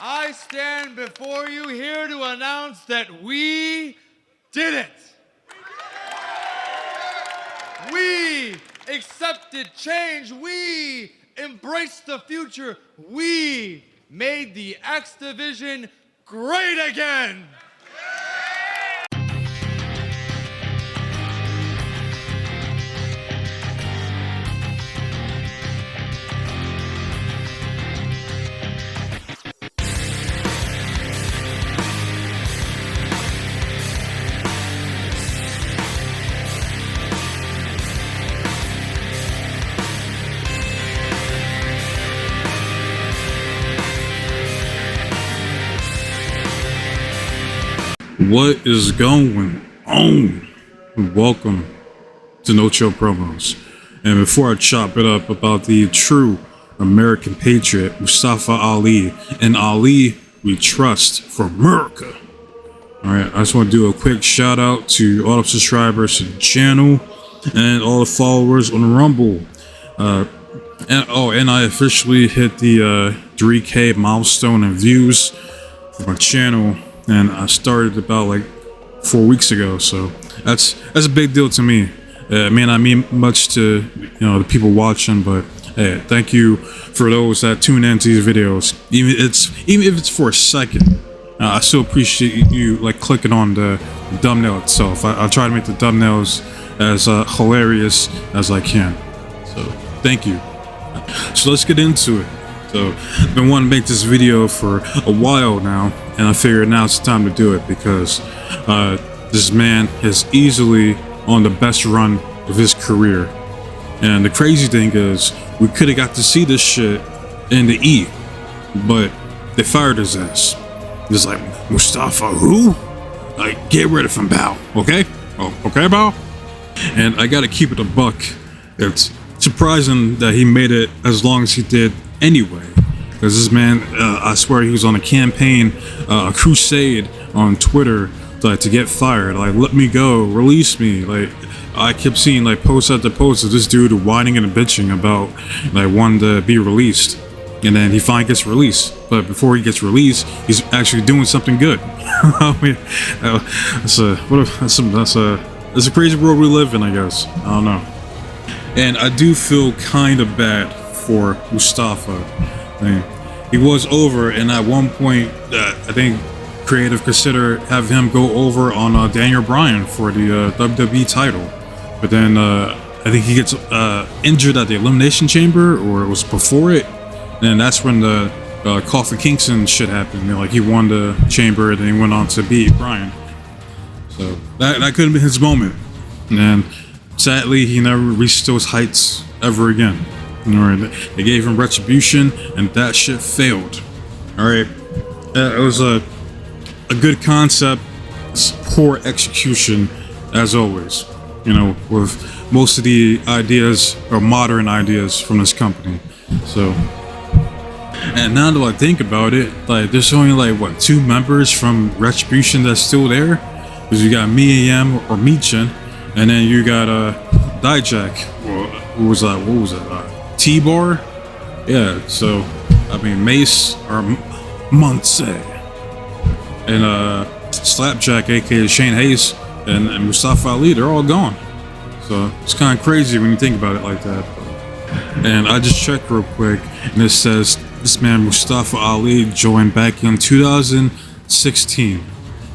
I stand before you here to announce that we did it. We accepted change. We embraced the future. We made the X Division great again. What is going on? Welcome to No Chill Promos. And before I chop it up about the true American patriot, Mustafa Ali, and Ali we trust for America. Alright, I just want to do a quick shout out to all the subscribers to the channel and all the followers on Rumble. And I officially hit the 3K milestone in views for my channel. And I started about like 4 weeks ago, so that's a big deal to me. It may not mean much to the people watching, but hey, thank you for those that tune into these videos. Even if it's for a second, I still appreciate you like clicking on the thumbnail itself. I try to make the thumbnails as hilarious as I can. So thank you. So let's get into it. So I've been wanting to make this video for a while now, and I figured now it's time to do it because this man is easily on the best run of his career. And the crazy thing is, we could have got to see this shit in the E, but they fired his ass. It's like, Mustafa who? Like, get rid of him, pal, okay? Oh, okay, pal? And I gotta keep it a buck. It's surprising that he made it as long as he did anyway, because this man, I swear he was on a campaign, a crusade on Twitter to get fired. Like, let me go, release me. Like, I kept seeing like post after post of this dude whining and bitching about like wanting to be released, and then he finally gets released. But before he gets released, he's actually doing something good. I mean, that's a crazy world we live in, I guess. I don't know. And I do feel kind of bad for Mustafa. I mean, he was over, and at one point, I think creative considered have him go over on Daniel Bryan for the WWE title, but then I think he gets injured at the Elimination Chamber, or it was before it, and that's when the Kofi Kingston shit happened. You know, like he won the Chamber, and then he went on to beat Bryan. So that could have been his moment, and sadly, he never reached those heights ever again. They gave him retribution, and that shit failed. Alright, it was a good concept, poor execution, as always. You know, with most of the ideas, or modern ideas, from this company. So, and now that I think about it, like, there's only like, what, 2 members from Retribution that's still there? Because you got Mia Yim or Michin, and then you got Dijak. What was that? T-Bar? Yeah, so, I mean, Mace or Munce and Slapjack, aka Shane Hayes, and Mustafa Ali, they're all gone. So it's kind of crazy when you think about it like that. And I just checked real quick, and it says this man Mustafa Ali joined back in 2016,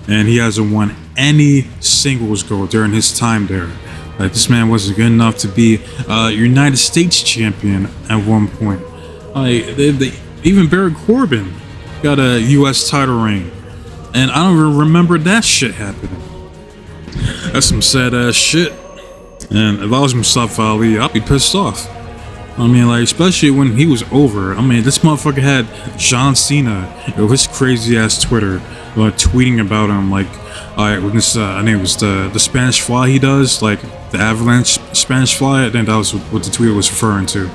and he hasn't won any singles gold during his time there. Like, this man wasn't good enough to be United States champion at one point. Like, even Baron Corbin got a U.S. title reign, and I don't even remember that shit happening. That's some sad ass shit. And if I was Mustafa Ali, I'd be pissed off. I mean, like, especially when he was over. I mean, this motherfucker had John Cena with his crazy ass Twitter, like, tweeting about him, like, when this, I think it was the Spanish Fly he does, like the Avalanche Spanish Fly. I think that was what the tweet was referring to.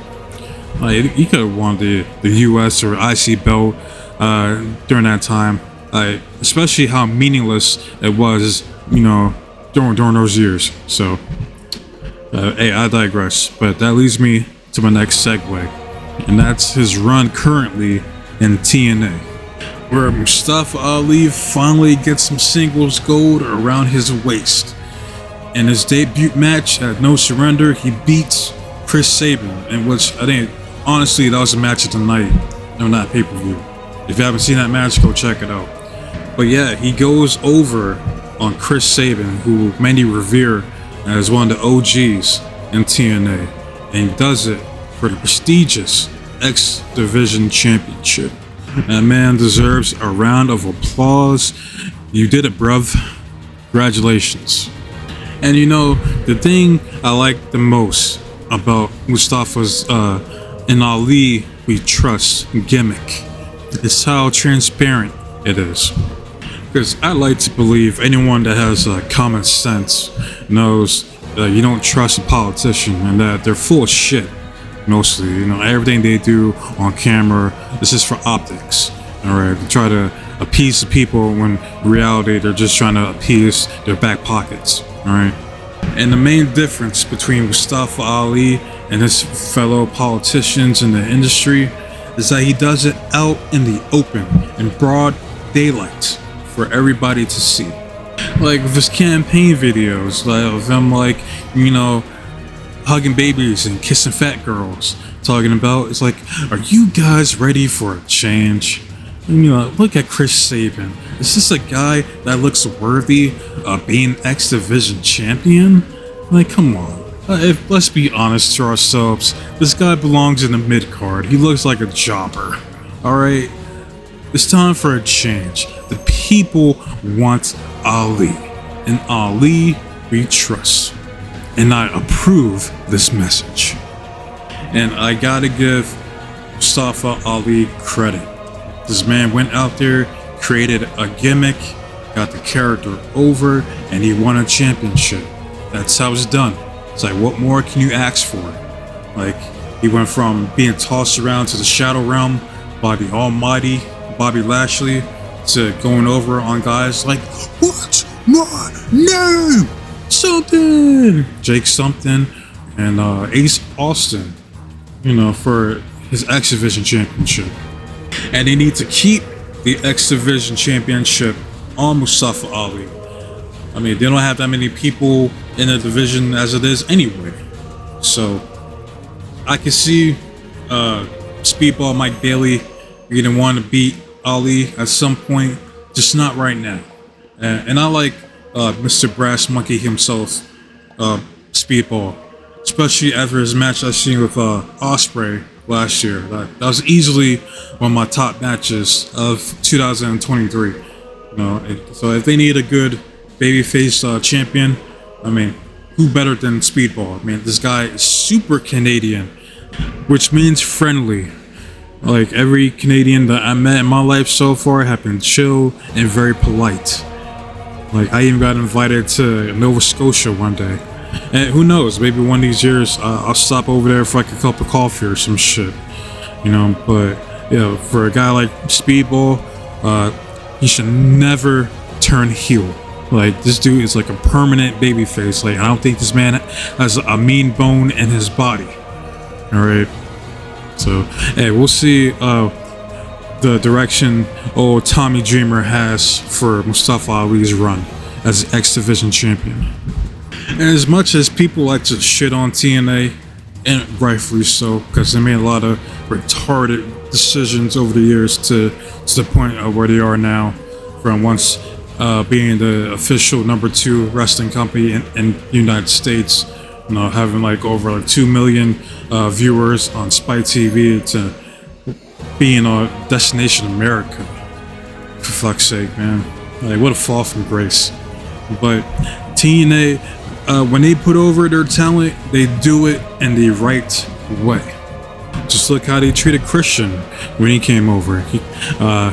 Like, he could have won the US or IC belt during that time. Especially how meaningless it was, you know, during those years. So, hey, I digress. But that leads me to my next segue, and that's his run currently in TNA. where Mustafa Ali finally gets some singles gold around his waist. In his debut match at No Surrender, he beats Chris Sabin, in which I think, honestly, that was a match of the night, no, not pay-per-view. If you haven't seen that match, go check it out. But yeah, he goes over on Chris Sabin, who many revere as one of the OGs in TNA, and he does it for the prestigious X Division Championship. That man deserves a round of applause. You did it, bruv. Congratulations. And you know, the thing I like the most about Mustafa's and Ali We Trust gimmick is how transparent it is. Because I like to believe anyone that has common sense knows that you don't trust a politician and that they're full of shit. Mostly, you know, everything they do on camera is just for optics. All right, they try to appease the people when in reality they're just trying to appease their back pockets. All right, and the main difference between Mustafa Ali and his fellow politicians in the industry is that he does it out in the open, in broad daylight, for everybody to see. Like with his campaign videos, like of him, like, you know, hugging babies and kissing fat girls, talking about, it's like, are you guys ready for a change? And, you know, look at Chris Sabin. Is this a guy that looks worthy of being X Division champion? Like, come on. Let's be honest to ourselves. This guy belongs in the mid card. He looks like a jobber. Alright? It's time for a change. The people want Ali. And Ali we trust. And I approve this message. And I gotta give Mustafa Ali credit. This man went out there, created a gimmick, got the character over, and he won a championship. That's how it's done. It's like, what more can you ask for? Like, he went from being tossed around to the Shadow Realm by the almighty Bobby Lashley to going over on guys like, what's my name? Something, Jake something, and Ace Austin, you know, for his X Division Championship. And they need to keep the X Division Championship on Mustafa Ali. I mean, they don't have that many people in the division as it is anyway. So I can see Speedball Mike Bailey going to want to beat Ali at some point, just not right now. And I like Mr. Brass Monkey himself, Speedball, especially after his match I seen with Ospreay last year. That was easily one of my top matches of 2023. You know, so if they need a good babyface champion, I mean, who better than Speedball? I mean, this guy is super Canadian, which means friendly. Like, every Canadian that I met in my life so far have been chill and very polite. Like, I even got invited to Nova Scotia one day. And who knows, maybe one of these years I'll stop over there for like a cup of coffee or some shit. You know, but, you know, for a guy like Speedball, he should never turn heel. Like, this dude is like a permanent babyface. Like, I don't think this man has a mean bone in his body. Alright. So, hey, we'll see the direction old Tommy Dreamer has for Mustafa Ali's run as X Division champion. And as much as people like to shit on TNA, and rightfully so, because they made a lot of retarded decisions over the years to the point of where they are now, from once being the official #2 wrestling company in the United States, you know, having like over like 2 million viewers on Spike TV, to being on Destination America. For fuck's sake, man. Like, what a fall from grace. But TNA, when they put over their talent, they do it in the right way. Just look how they treated Christian when he came over.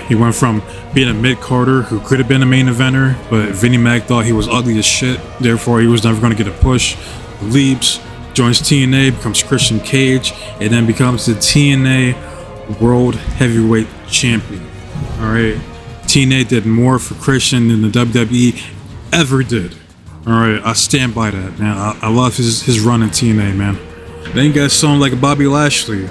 He went from being a mid-carder who could have been a main eventer, but Vinnie Mac thought he was ugly as shit, therefore he was never going to get a push. Leaves, joins TNA, becomes Christian Cage, and then becomes the TNA World Heavyweight Champion. Alright, TNA did more for Christian than the WWE ever did. Alright, I stand by that, man. I love his run in TNA, man. Then you got someone like Bobby Lashley,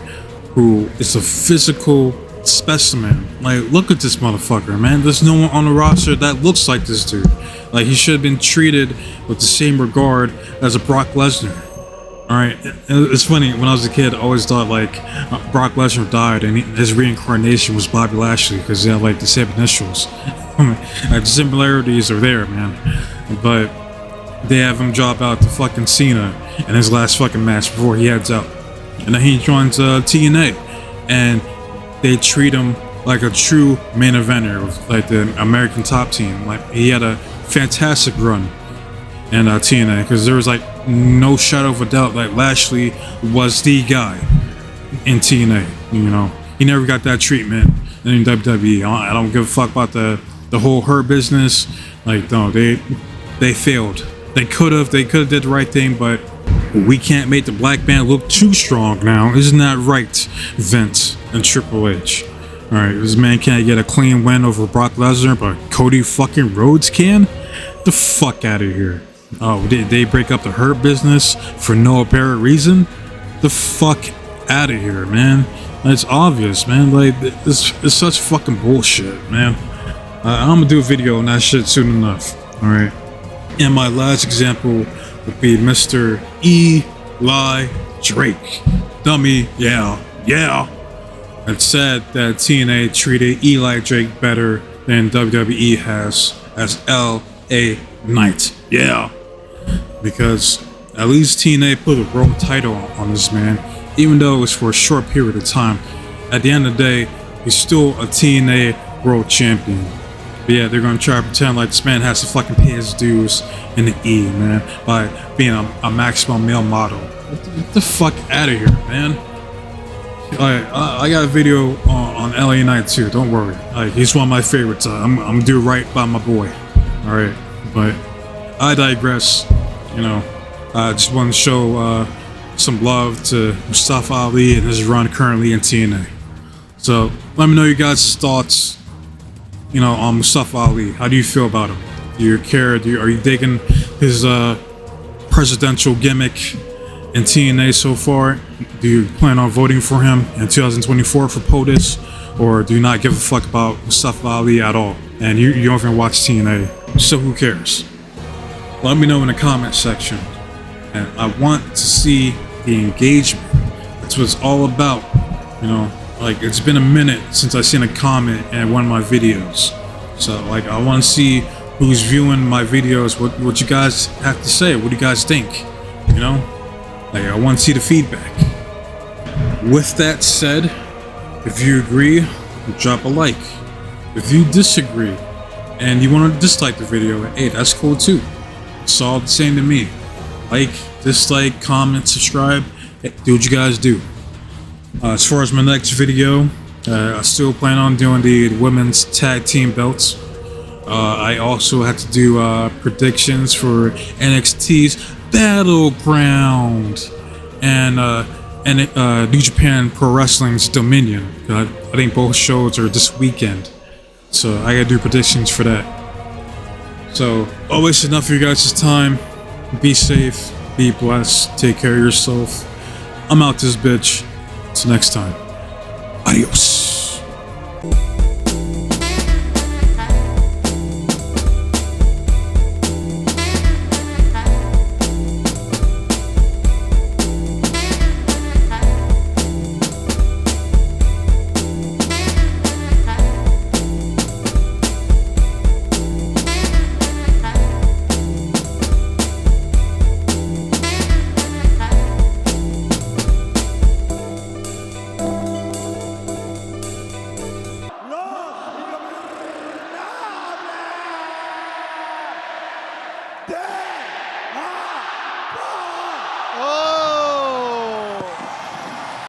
who is a physical specimen. Like, look at this motherfucker, man. There's no one on the roster that looks like this dude. Like, he should have been treated with the same regard as a Brock Lesnar. Alright, it's funny, when I was a kid, I always thought, like, Brock Lesnar died and his reincarnation was Bobby Lashley because they had, like, the same initials. Like, the similarities are there, man. But they have him drop out to fucking Cena in his last fucking match before he heads out. And then he joins TNA, and they treat him like a true main eventer, like the American Top Team. Like, he had a fantastic run in TNA because there was, like, no shadow of a doubt, like, Lashley was the guy in TNA. You know, he never got that treatment in WWE. I don't give a fuck about the whole Hurt business. Like, no, they failed. They could have did the right thing, but we can't make the black man look too strong now. Isn't that right, Vince and Triple H? All right, this man can't get a clean win over Brock Lesnar, but Cody fucking Rhodes can. The fuck out of here. Oh, did they break up the Hurt business for no apparent reason? The fuck out of here, man. It's obvious, man. Like, it's such fucking bullshit, man. I'm gonna do a video on that shit soon enough. All right. And my last example would be Mr. Eli Drake. Dummy, yeah. It's sad that TNA treated Eli Drake better than WWE has as LA Knight. Yeah. Because at least TNA put a world title on this man, even though it was for a short period of time. At the end of the day, he's still a TNA world champion. But yeah, they're gonna try to pretend like this man has to fucking pay his dues in the E, man, by being a maximum male model. Get the fuck out of here, man. I got a video on LA Knight too. Don't worry. He's one of my favorites. I'm gonna do right by my boy. All right, but I digress. You know, I just want to show some love to Mustafa Ali and his run currently in TNA. So let me know you guys' thoughts, you know, on Mustafa Ali. How do you feel about him? Do you care? Are you digging his presidential gimmick in TNA so far? Do you plan on voting for him in 2024 for POTUS? Or do you not give a fuck about Mustafa Ali at all? And you don't even watch TNA, so who cares? Let me know in the comment section. And I want to see the engagement. That's what it's all about. You know, like, it's been a minute since I seen a comment in one of my videos. So, like, I want to see who's viewing my videos, what you guys have to say. What do you guys think? You know? Like, I want to see the feedback. With that said, if you agree, drop a like. If you disagree and you want to dislike the video, hey, that's cool too. It's all the same to me. Like, dislike, comment, subscribe. Hey, do what you guys do. As far as my next video, I still plan on doing the women's tag team belts. I also had to do predictions for NXT's Battleground and New Japan Pro Wrestling's Dominion. I think both shows are this weekend, so I gotta do predictions for that. So, always enough of your guys' time. Be safe, be blessed, take care of yourself. I'm out this bitch. Till next time. Adios.